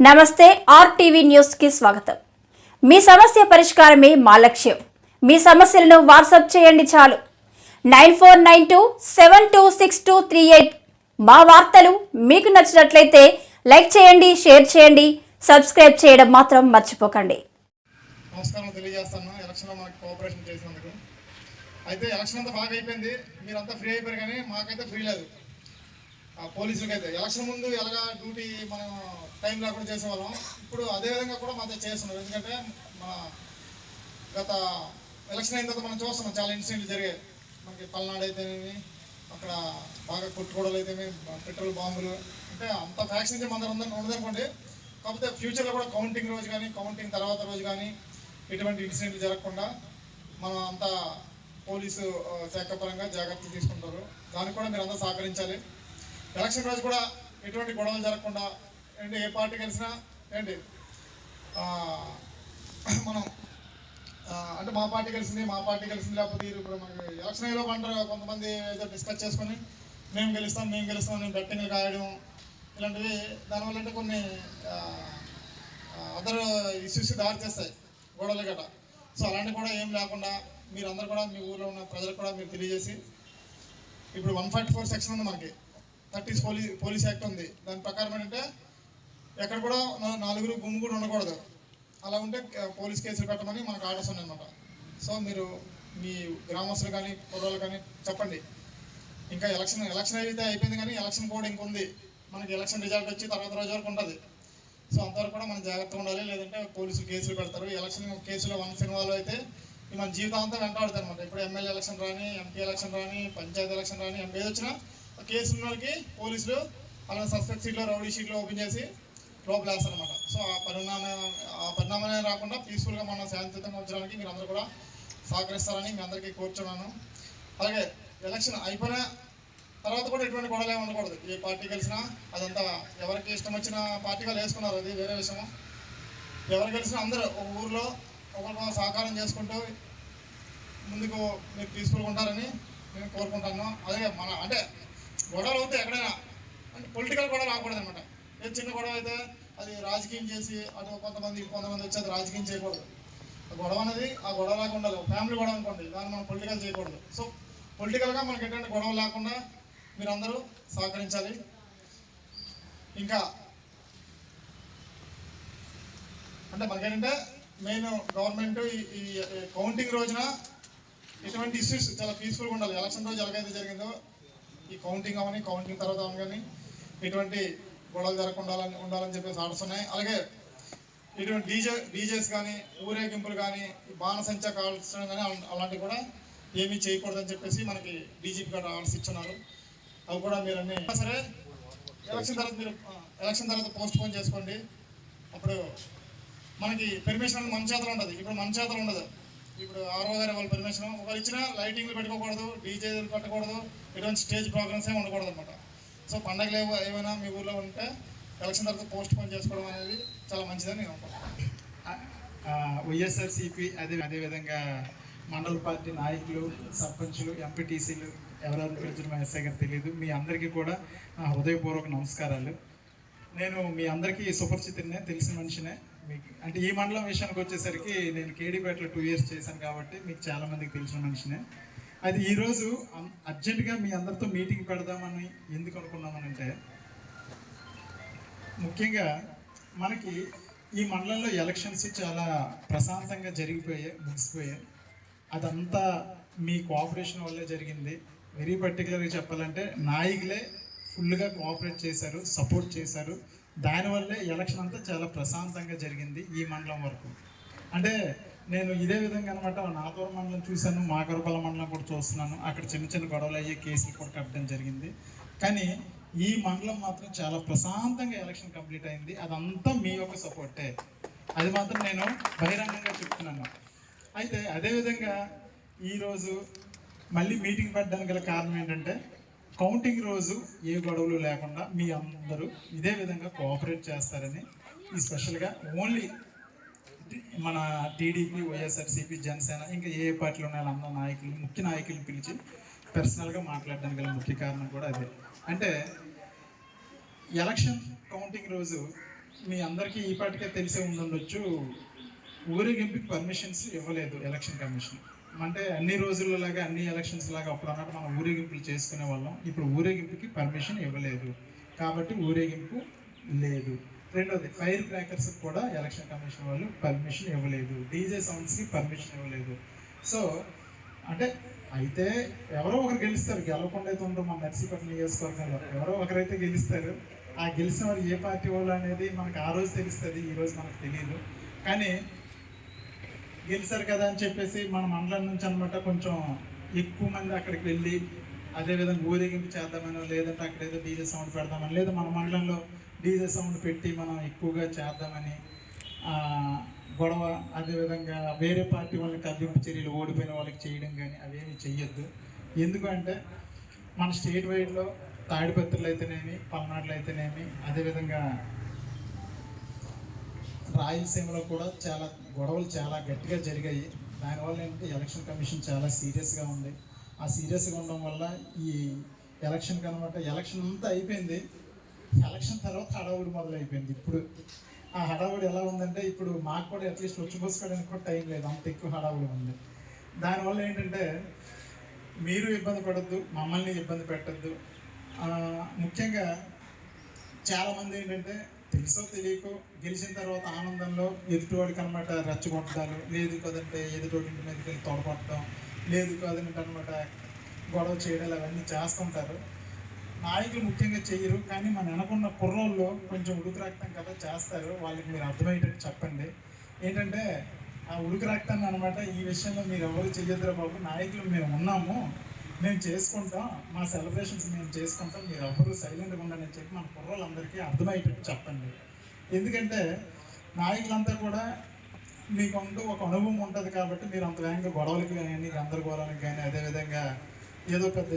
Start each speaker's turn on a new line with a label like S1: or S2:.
S1: నమస్తే RTV news కి స్వాగతం. మీ సమస్య పరిష్కారమే మా లక్ష్యం. మీ సమస్యలను వాట్సాప్ చేయండి చాలు. 9492726238. మా వార్తలు మీకు నచ్చినట్లయితే లైక్ చేయండి, షేర్ చేయండి, సబ్స్క్రైబ్ చేయడం మాత్రం మర్చిపోకండి.
S2: నమస్కారం తెలియజేస్తాను. ఎలక్షన్లో మనకు కోఆపరేషన్ చేసినందుకు. అయితే ఎలక్షన్ అంతా బాగా అయిపోయింది, మీరంతా ఫ్రీ అయిపోయారు, కానీ మాకైతే ఫ్రీ లేదు. పోలీసులకి అయితే ఎలక్షన్ ముందు ఎలాగా డ్యూటీ మనం టైం లేకుండా చేసేవాళ్ళం, ఇప్పుడు అదేవిధంగా కూడా మాతో చేస్తున్నాం. ఎందుకంటే మన గత ఎలక్షన్ అయిన తర్వాత మనం చూస్తున్నాం చాలా ఇన్సిడెంట్లు జరిగాయి. మనకి పల్నాడు అయితేనేమి, అక్కడ బాగా కొట్టుకోవడాలు అయితేనేమి, పెట్రోల్ బాంబులు, అంటే అంత ఫ్యాక్షన్ మన ఉండదనుకోండి. కాకపోతే ఫ్యూచర్లో కూడా కౌంటింగ్ రోజు కానీ కౌంటింగ్ తర్వాత రోజు కానీ ఎటువంటి ఇన్సిడెంట్లు జరగకుండా మనం అంతా పోలీసు శాఖ పరంగా జాగ్రత్తలు తీసుకుంటారు. దానికి కూడా మీరు అందరూ సహకరించాలి. ఎలక్షన్ రోజు కూడా ఎటువంటి గొడవలు జరగకుండా ఏంటి, ఏ పార్టీ కలిసినా ఏంటి మనం అంటే మా పార్టీ కలిసింది లేకపోతే ఇప్పుడు మనకి ఎలక్షన్ అయ్యేలో అంటారు కొంతమంది, ఏదో డిస్కస్ చేసుకొని మేము గెలుస్తాం నేను బెట్టింగ్లు కాయడం ఇలాంటివి, దానివల్ల అంటే కొన్ని అదర్ ఇష్యూస్ దారి చేస్తాయి, గొడవలు గట్రా. సో అలాంటివి కూడా ఏం లేకుండా మీరందరూ కూడా మీ ఊళ్ళో ఉన్న ప్రజలకు కూడా మీరు తెలియజేసి, ఇప్పుడు 144 సెక్షన్ ఉంది మనకి, 30 పోలీస్ యాక్ట్ ఉంది. దాని ప్రకారం ఏంటంటే ఎక్కడ కూడా నలుగురు గుంపు కూడా ఉండకూడదు. అలా ఉంటే పోలీస్ కేసులు పెట్టమని మనకు ఆర్డర్స్ ఉన్నాయన్నమాట. సో మీరు మీ గ్రామస్తులు కానీ కుర్రోళ్ళు కానీ చెప్పండి. ఇంకా ఎలక్షన్ అయితే అయిపోయింది, కానీ ఎలక్షన్ కూడా ఇంకొంది. మనకి ఎలక్షన్ రిజల్ట్ వచ్చి తర్వాత రోజు వరకు ఉంటుంది. సో అంతవరకు కూడా మనం జాగ్రత్తగా ఉండాలి, లేదంటే పోలీసులు కేసులు పెడతారు. ఎలక్షన్ కేసులో వన్స్ ఇన్వాల్వ్ అయితే మన జీవితాంతం వెంటాడుతుంది అనమాట. ఇప్పుడు ఎమ్మెల్యే ఎలక్షన్ రాని, ఎంపీ ఎలక్షన్ రాని, పంచాయతీ ఎలక్షన్ రాని, ఎంపీ వచ్చినా కేసు ఉన్న వాళ్ళకి పోలీసులు అలా సస్పెక్ట్ షీట్లో రౌడీ షీట్లో ఓపెన్ చేసి లోపల వేస్తారనమాట. సో ఆ పరిణామమే రాకుండా పీస్ఫుల్గా మనం శాంతియుతంగా ఉంచడానికి మీరు అందరూ కూడా సహకరిస్తారని మీ అందరికీ కోరుచున్నాను. అలాగే ఎలక్షన్ అయిపోయిన తర్వాత కూడా ఎటువంటి గొడవలు ఏమి ఉండకూడదు. ఏ పార్టీ కలిసినా అదంతా ఎవరికి ఇష్టం వచ్చిన పార్టీ వాళ్ళు వేసుకున్నారు, అది వేరే విషయం. ఎవరు కలిసినా అందరూ ఒక ఊరిలో ఒకరికొకరు సహకారం చేసుకుంటూ ముందుకు మీరు పీస్ఫుల్గా ఉంటారని నేను కోరుకుంటాను. అలాగే మన అంటే గొడవలు అవుతాయి ఎక్కడైనా, అంటే పొలిటికల్ గొడవలు రాకూడదు అనమాట. ఏదో చిన్న గొడవ అయితే అది రాజకీయం చేసి అటు కొంతమంది వచ్చి అది రాజకీయం చేయకూడదు. ఆ గొడవ అనేది ఆ గొడవలాగా ఉండాలి. ఫ్యామిలీ గొడవ అనుకోండి, దాన్ని మనం పొలిటికల్ చేయకూడదు. సో పొలిటికల్గా మనకి ఎటువంటి గొడవలు లేకుండా మీరు అందరూ సహకరించాలి. ఇంకా అంటే మనకేంటంటే మెయిన్ గవర్నమెంట్ ఈ కౌంటింగ్ రోజున ఎటువంటి ఇష్యూస్ చాలా పీస్ఫుల్గా ఉండాలి. ఎలక్షన్ రోజు ఎలాగైతే జరిగిందో ఈ కౌంటింగ్ అవని, కౌంటింగ్ తర్వాత అవని కానీ ఎటువంటి గొడవలు జరగకుండా ఉండాలని చెప్పేసి ఆర్డర్స్ ఉన్నాయి. అలాగే ఇటువంటి డీజేస్ కానీ, ఊరేగింపులు కానీ, బాణసంచా కాల్చడం కానీ అలాంటివి కూడా ఏమీ చేయకూడదని చెప్పేసి మనకి డీజీపీ గారు ఆర్డర్స్ ఇచ్చున్నారు. అవి కూడా మీరు అన్నీ సరే ఎలక్షన్ తర్వాత పోస్ట్ పోన్ చేసుకోండి. అప్పుడు మనకి పెర్మిషన్ మన చేతులు ఉంటుంది, ఇప్పుడు మన చేతులు ఉండదు. ఇప్పుడు ఆర్ఓ గారు వాళ్ళ పర్మిషన్ ఒకరు ఇచ్చినా లైటింగ్లు పెట్టుకోకూడదు, డీజేలు పెట్టకూడదు, ఎటువంటి స్టేజ్ ప్రోగ్రామ్స్ ఏమి ఉండకూడదు అనమాట. సో పండగలు ఏమైనా మీ ఊళ్ళో ఉంటే ఎలక్షన్ తర్వాత పోస్ట్ పోన్ చేసుకోవడం అనేది చాలా మంచిదని నేను అనుకుంటున్నాను.
S3: వైఎస్ఆర్సీపీ అదేవిధంగా మండల పార్టీ నాయకులు, సర్పంచులు, ఎంపీటీసీలు ఎవరెవరు పిలిచిన మా ఎస్ఐ గారు తెలియదు. మీ అందరికీ కూడా హృదయపూర్వక నమస్కారాలు. నేను మీ అందరికీ సుపరిచితున్నే, తెలిసిన మనిషినే. మీకు అంటే ఈ మండలం విషయానికి వచ్చేసరికి నేను కేడీపేటలో 2 years చేశాను కాబట్టి మీకు చాలామందికి తెలిసిన మనిషినే. అది ఈరోజు అర్జెంటుగా మీ అందరితో మీటింగ్ పెడదామని ఎందుకు అనుకున్నామనంటే, ముఖ్యంగా మనకి ఈ మండలంలో ఎలక్షన్స్ చాలా ప్రశాంతంగా ముగిసిపోయాయి. అదంతా మీ కోఆపరేషన్ వల్లే జరిగింది. వెరీ పర్టికులర్గా చెప్పాలంటే నాయకులే ఫుల్గా కోఆపరేట్ చేశారు, సపోర్ట్ చేశారు. దానివల్లే ఎలక్షన్ అంతా చాలా ప్రశాంతంగా జరిగింది ఈ మండలం వరకు. అంటే నేను ఇదే విధంగా అనమాట నాతూరు మండలం చూశాను, మాకరపల్లి మండలం కూడా చూస్తున్నాను. అక్కడ చిన్న చిన్న గొడవలు అయ్యే కేసులు కూడా కట్టడం జరిగింది. కానీ ఈ మండలం మాత్రం చాలా ప్రశాంతంగా ఎలక్షన్ కంప్లీట్ అయింది. అదంతా మీ యొక్క సపోర్టే, అది మాత్రం నేను బహిరంగంగా చెప్తున్నాను. అయితే అదేవిధంగా ఈరోజు మళ్ళీ మీటింగ్ పెట్టడానికి గల కారణం ఏంటంటే, కౌంటింగ్ రోజు ఏ గొడవలు లేకుండా మీ అందరూ ఇదే విధంగా కోఆపరేట్ చేస్తారని ఈ స్పెషల్గా ఓన్లీ మన టీడీపీ, వైఎస్ఆర్సీపీ, జనసేన ఇంకా ఏ పార్టీలో ఉన్న వాళ్ళందరూ ముఖ్య నాయకులను పిలిచి పర్సనల్గా మాట్లాడడానికి గల ముఖ్య కారణం కూడా అదే. అంటే ఎలక్షన్ కౌంటింగ్ రోజు మీ అందరికీ ఈ పాటికే తెలిసే ఉండుండొచ్చు, ఊరేగింపుకి పర్మిషన్స్ ఇవ్వలేదు ఎలక్షన్ కమిషన్. అంటే అన్ని రోజులలాగా అన్ని ఎలక్షన్స్ లాగా అప్పుడు అన్నట్టు మనం ఊరేగింపులు చేసుకునే వాళ్ళం, ఇప్పుడు ఊరేగింపుకి పర్మిషన్ ఇవ్వలేదు కాబట్టి ఊరేగింపు లేదు. రెండోది, ఫైర్ క్రాకర్స్ కూడా ఎలక్షన్ కమిషన్ వాళ్ళు పర్మిషన్ ఇవ్వలేదు, డీజే సౌండ్స్కి పర్మిషన్ ఇవ్వలేదు. సో అంటే అయితే ఎవరో ఒకరు గెలుస్తారు, గెలవకుండా అయితే ఉండరు. మన నర్సీపట్నం నియోజకవర్గంలో ఎవరో ఒకరైతే గెలుస్తారు. ఆ గెలిచిన వారు ఏ పార్టీ వాళ్ళు అనేది మనకు ఆ రోజు తెలుస్తుంది, ఈ రోజు మనకు తెలియదు. కానీ గెలిచారు కదా అని చెప్పేసి మన మండలం నుంచి అనమాట కొంచెం ఎక్కువ మంది అక్కడికి వెళ్ళి అదేవిధంగా ఊరేగింపు చేద్దామని, లేదంటే అక్కడ ఏదో డీజే సౌండ్ పెడదామని, లేదా మన మండలంలో డీజే సౌండ్ పెట్టి మనం ఎక్కువగా చేద్దామని గొడవ, అదేవిధంగా వేరే పార్టీ వాళ్ళకి కవ్వింపు చర్యలు ఓడిపోయిన వాళ్ళకి చేయడం కానీ అవేమి చెయ్యొద్దు. ఎందుకంటే మన స్టేట్ వైడ్లో తాడిపత్రులు అయితేనేమి, పల్నాడులు అయితేనేమి, అదేవిధంగా రాయలసీమలో కూడా చాలా గొడవలు చాలా గట్టిగా జరిగాయి. దానివల్ల ఏంటంటే ఎలక్షన్ కమిషన్ చాలా సీరియస్గా ఉంది. ఆ సీరియస్గా ఉండడం వల్ల ఈ ఎలక్షన్కి అనమాట, ఎలక్షన్ అంతా అయిపోయింది, ఎలక్షన్ తర్వాత హడావుడి మొదలైపోయింది. ఇప్పుడు ఆ హడావుడి ఎలా ఉందంటే, ఇప్పుడు మాకు కూడా అట్లీస్ట్ వచ్చి పోసుకోవడానికి కూడా టైం లేదు, అంత ఎక్కువ హడావుడి ఉంది. దానివల్ల ఏంటంటే మీరు ఇబ్బంది పడద్దు, మమ్మల్ని ఇబ్బంది పెట్టద్దు. ముఖ్యంగా చాలామంది ఏంటంటే తెలుసో తెలియకో గెలిచిన తర్వాత ఆనందంలో ఎదుటివాడికి అనమాట రెచ్చగొట్టడాలు, లేదు కదంటే ఎదుటోడి ఇంటి మీదకి వెళ్ళి తొడగొట్టడం, లేదు కదంటే అనమాట గొడవ చేయడాలు అవన్నీ చేస్తుంటారు. నాయకులు ముఖ్యంగా చెయ్యరు, కానీ మన వెనకున్న కుర్రోళ్ళు కొంచెం ఉడుకు రక్తం కదా చేస్తారు. వాళ్ళకి మీరు అర్థమయ్యేటట్టు చెప్పండి. ఏంటంటే ఆ ఉడుకు రక్తాన్ని అనమాట ఈ విషయంలో మీరు ఎవరు చెయ్యొద్దురా బాబు, నాయకులు మేము ఉన్నాము, మేము చేసుకుంటాం, మా సెలబ్రేషన్స్ మేము చేసుకుంటాం, మీరు ఎవరు సైలెంట్గా ఉండాలని చెప్పి మన కుర్రోళ్ళందరికీ అర్థమయ్యేటట్టు చెప్పండి. ఎందుకంటే నాయకులంతా కూడా మీకంటూ ఒక అనుభవం ఉంటుంది కాబట్టి మీరు అంత వేగంగా గొడవలకి కానీ గందరగోళానికి కానీ అదేవిధంగా ఏదో పెద్ద